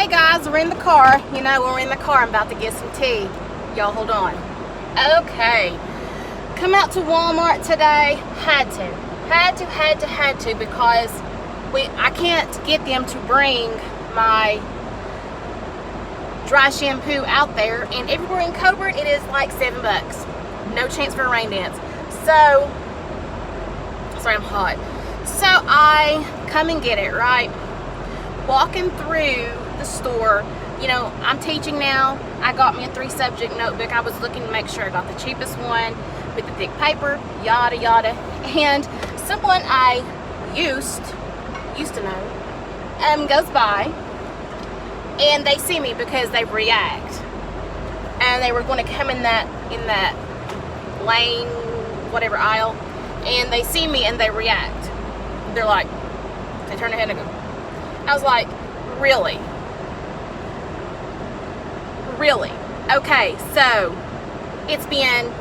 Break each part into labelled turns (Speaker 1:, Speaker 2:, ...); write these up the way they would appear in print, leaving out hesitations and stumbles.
Speaker 1: Hey guys, we're in the car. You know, when we're in the car, I'm about to get some tea. Y'all hold on. Okay. Come out to Walmart today. Had to because I can't get them to bring my dry shampoo out there, and everywhere in Coburn it is like $7. No chance for a rain dance. So, sorry, I'm hot. So I come and get it, right? Walking through the store, you know, I'm teaching now. I got me a 3-subject notebook. I was looking to make sure I got the cheapest one with the thick paper, yada yada. And someone I used to know goes by, and they see me because they react, and they were going to come in that lane, whatever aisle, and they see me and they react. They're like, they turn their head and go. I was like, really? Okay, so it's been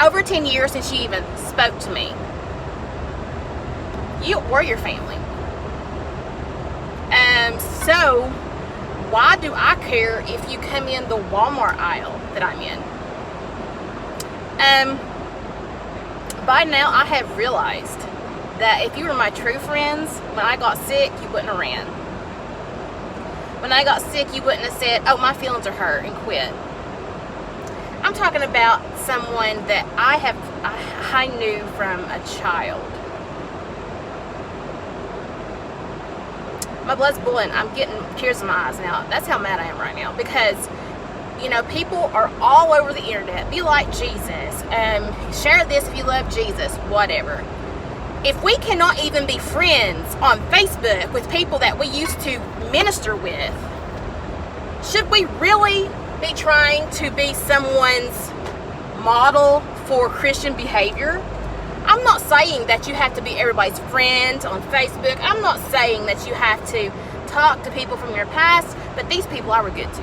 Speaker 1: over 10 years since she even spoke to me. You or your family. So why do I care if you come in the Walmart aisle that I'm in? By now I have realized that if you were my true friends, when I got sick, you wouldn't have ran. When I got sick, you wouldn't have said, oh, my feelings are hurt, and quit. I'm talking about someone that I knew from a child. My blood's boiling. I'm getting tears in my eyes now. That's how mad I am right now, because you know, people are all over the internet. Be like Jesus. Share this if you love Jesus. Whatever. If we cannot even be friends on Facebook with people that we used to minister with, should we really be trying to be someone's model for Christian behavior? I'm not saying that you have to be everybody's friend on Facebook. I'm not saying that you have to talk to people from your past, but these people I were good to.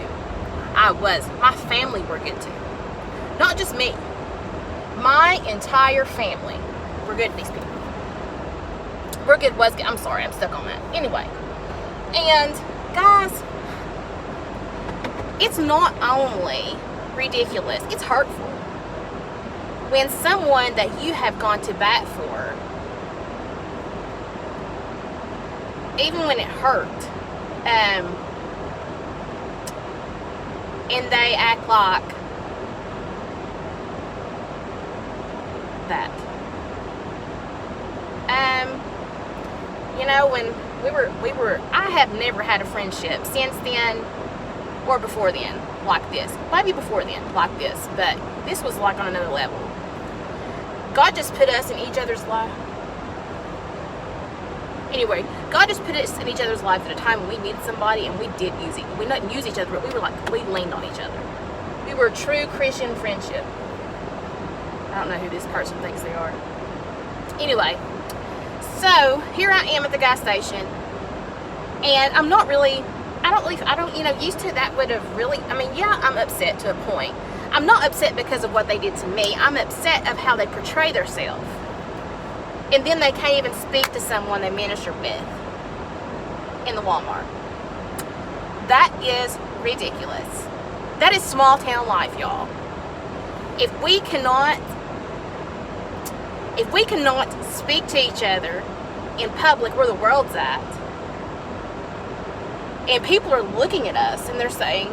Speaker 1: My family were good to. Not just me. My entire family were good to these people. We're good was good. I'm sorry, I'm stuck on that. Anyway. And guys, it's not only ridiculous, it's hurtful. When someone that you have gone to bat for, even when it hurt, and they act like that. You know, when I have never had a friendship since then or before then like this. Maybe before then like this, but this was like on another level. God just put us in each other's life. Anyway, God just put us in each other's lives at a time when we needed somebody, and we did use it. We didn't use each other, but we leaned on each other. We were a true Christian friendship. I don't know who this person thinks they are. Anyway, so here I am at the gas station, and I don't, you know, used to that would have really, I mean, yeah, I'm upset to a point. I'm not upset because of what they did to me. I'm upset of how they portray themselves. And then they can't even speak to someone they minister with in the Walmart. That is ridiculous. That is small town life, y'all. If we cannot speak to each other in public where the world's at, and people are looking at us and they're saying,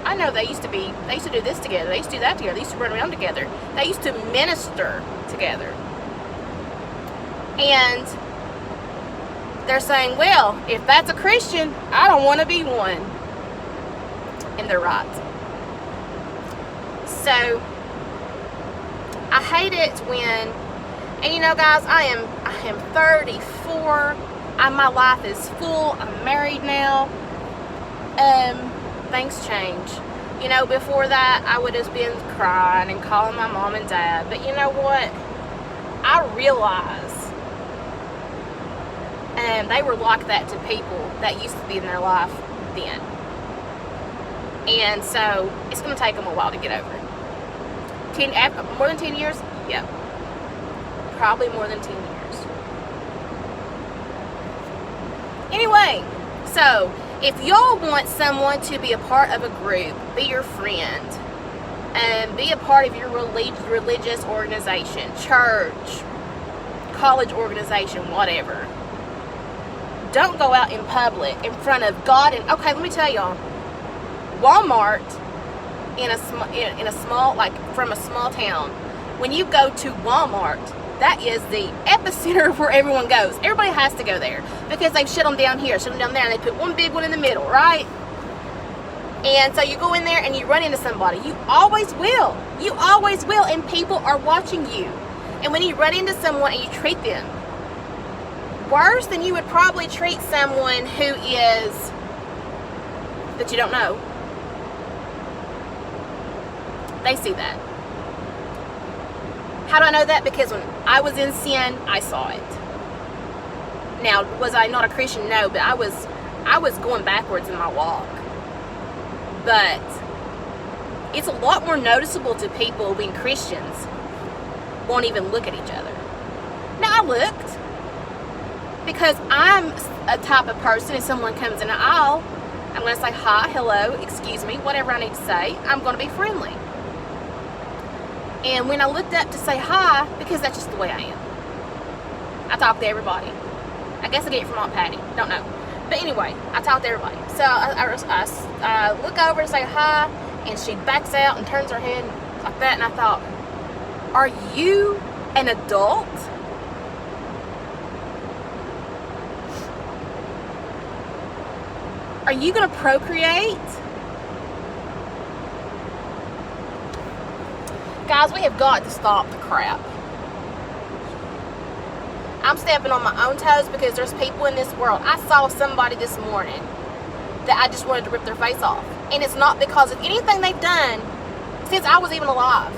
Speaker 1: I know they used to do this together, they used to do that together, they used to run around together, they used to minister together. And they're saying, well, if that's a Christian, I don't want to be one. And they're right. So, I hate it when, and you know guys, I am 34, my life is full, I'm married now, things change. You know, before that, I would have been crying and calling my mom and dad, but you know what, I realize they were like that to people that used to be in their life then. And so, it's going to take them a while to get over it. More than 10 years? Yeah. Probably more than 10 years. Anyway, So, if y'all want someone to be a part of a group, be your friend, and be a part of your religious organization, church, college organization, whatever, don't go out in public in front of God. And okay, let me tell y'all, Walmart in a small, like from a small town, when you go to Walmart, that is the epicenter where everyone goes. Everybody has to go there because they've shut them down here, shut them down there, and they put one big one in the middle, right? And so you go in there and you run into somebody. You always will. You always will. And people are watching you. And when you run into someone and you treat them worse than you would probably treat someone who is, that you don't know, they see that. How do I know that? Because when I was in sin, I saw it. Now, was I not a Christian? No, but I was going backwards in my walk. But it's a lot more noticeable to people when Christians won't even look at each other. Now, I looked because I'm a type of person, if someone comes in the aisle, I'm going to say hi, hello, excuse me, whatever I need to say. I'm going to be friendly. And when I looked up to say hi, because that's just the way I am, I talk to everybody. I guess I get it from Aunt Patty. Don't know. But anyway, I talk to everybody. So I look over and say hi, and she backs out and turns her head like that. And I thought, are you an adult? Are you going to procreate? Guys, we have got to stop the crap. I'm stepping on my own toes because there's people in this world. I saw somebody this morning that I just wanted to rip their face off. And it's not because of anything they've done since I was even alive.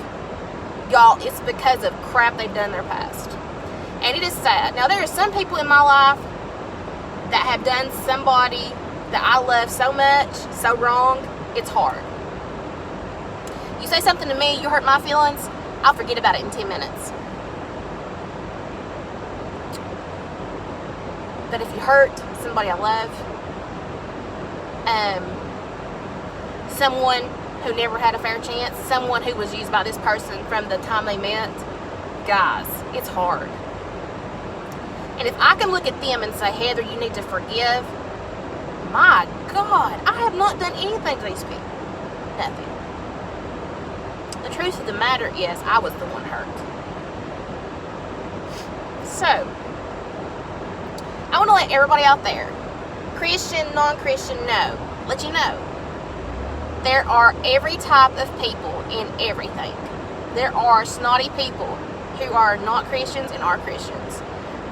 Speaker 1: Y'all, it's because of crap they've done in their past. And it is sad. Now, there are some people in my life that have done somebody that I love so much, so wrong, it's hard. You say something to me, you hurt my feelings, I'll forget about it in 10 minutes. But if you hurt somebody I love, someone who never had a fair chance, someone who was used by this person from the time they met, guys, it's hard. And if I can look at them and say, Heather, you need to forgive, my God, I have not done anything to these people. Nothing. The truth of the matter is, I was the one hurt. So, I want to let everybody out there, Christian, non-Christian, let you know, there are every type of people in everything. There are snotty people who are not Christians and are Christians.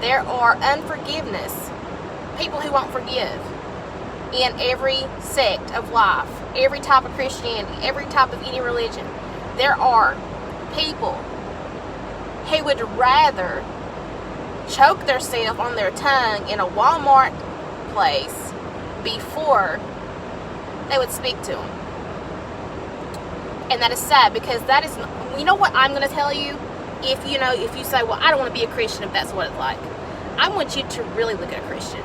Speaker 1: There are unforgiveness, people who won't forgive in every sect of life, every type of Christianity, every type of any religion. There are people who would rather choke themselves on their tongue in a Walmart place before they would speak to them. And that is sad, because that is, you know what I'm going to tell you? If you say, well, I don't want to be a Christian if that's what it's like. I want you to really look at a Christian.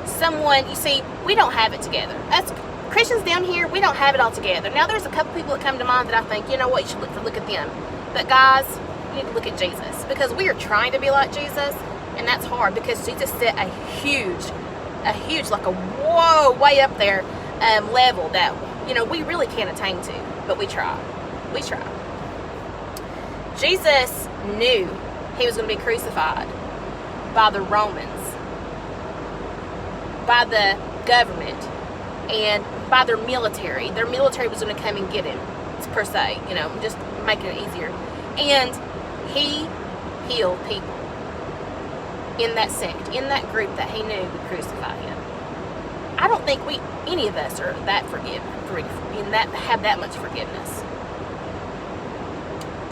Speaker 1: Someone, you see, we don't have it together. Us Christians down here, we don't have it all together. Now, there's a couple people that come to mind that I think, you know what, you should look at them. But guys, you need to look at Jesus, because we are trying to be like Jesus, and that's hard, because Jesus set a huge, like a whoa, way up there level that, we really can't attain to, but we try. We try. Jesus knew he was going to be crucified by the Romans, by the government, and by their military. Their military was going to come and get him, per se, just making it easier. And he healed people in that sect, in that group that he knew would crucify him. I don't think any of us are that have that much forgiveness.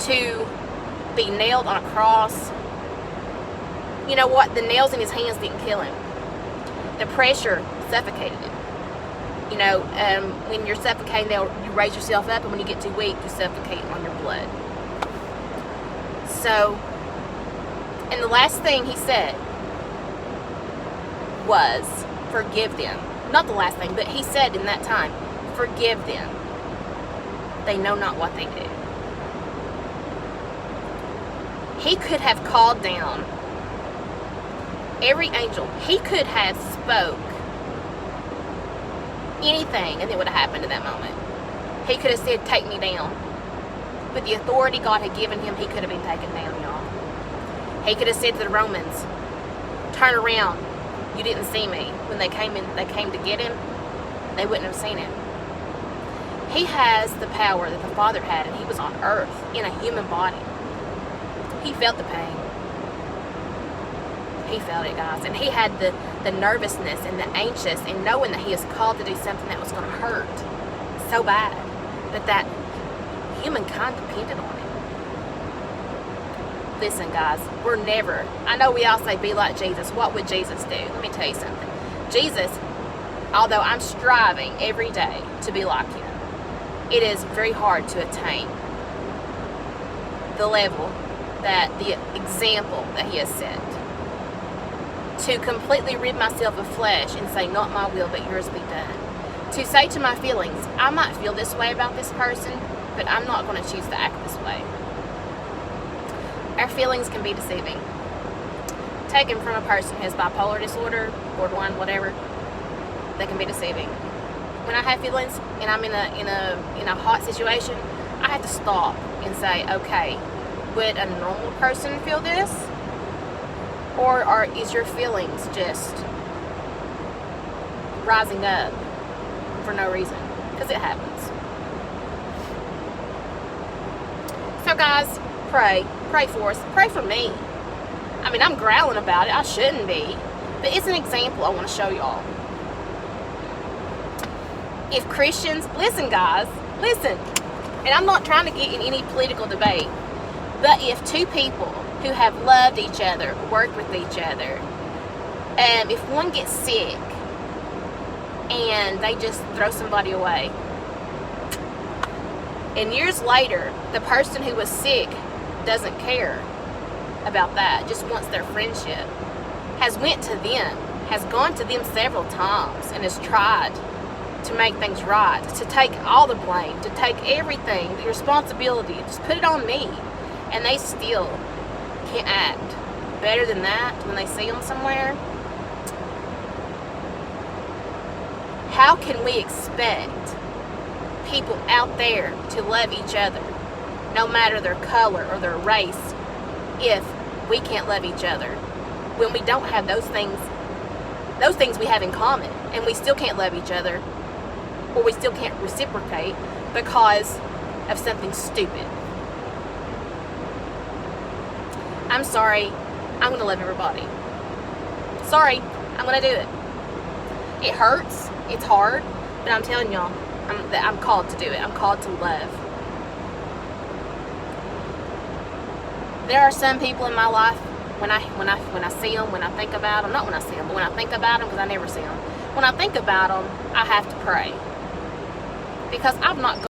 Speaker 1: To be nailed on a cross, you know what? The nails in his hands didn't kill him. The pressure suffocated him. When you're suffocating, you raise yourself up, and when you get too weak, you suffocate on your blood. So, and the last thing he said was, forgive them. Not the last thing, but he said in that time, forgive them. They know not what they do. He could have called down every angel. He could have spoke anything and it would have happened in that moment. He could have said, take me down. With the authority God had given him, he could have been taken down, y'all. He could have said to the Romans, turn around. You didn't see me. When they came to get him, they wouldn't have seen him. He has the power that the Father had, and he was on earth in a human body. He felt the pain. He felt it, guys. And he had the nervousness and the anxious and knowing that he is called to do something that was going to hurt so bad. But that humankind depended on it. Listen, guys, we're never, I know we all say be like Jesus. What would Jesus do? Let me tell you something. Jesus, although I'm striving every day to be like him, it is very hard to attain the level, that the example that he has set. To completely rid myself of flesh and say, not my will, but yours be done. To say to my feelings, I might feel this way about this person, but I'm not going to choose to act this way. Our feelings can be deceiving. Taken from a person who has bipolar disorder, borderline, whatever, they can be deceiving. When I have feelings and I'm in a hot situation, I have to stop and say, okay, would a normal person feel this? Or is your feelings just rising up for no reason? Because it happens. So guys, pray for us. Pray for me. I mean, I'm growling about it. I shouldn't be. But it's an example I want to show y'all. If Christians, listen guys, listen. And I'm not trying to get in any political debate. But if two people who have loved each other, worked with each other, if one gets sick and they just throw somebody away, and years later, the person who was sick doesn't care about that, just wants their friendship, has went to them, has gone to them several times and has tried to make things right, to take all the blame, to take everything, the responsibility, just put it on me, and they still can't act better than that when they see them somewhere. How can we expect people out there to love each other, no matter their color or their race, if we can't love each other? When we don't have those things we have in common, and we still can't love each other, or we still can't reciprocate because of something stupid. I'm sorry, I'm going to love everybody. Sorry, I'm going to do it. It hurts, it's hard, but I'm telling y'all, I'm called to do it. I'm called to love. There are some people in my life, when I see them, when I think about them, not when I see them, but when I think about them, because I never see them. When I think about them, I have to pray. Because I've not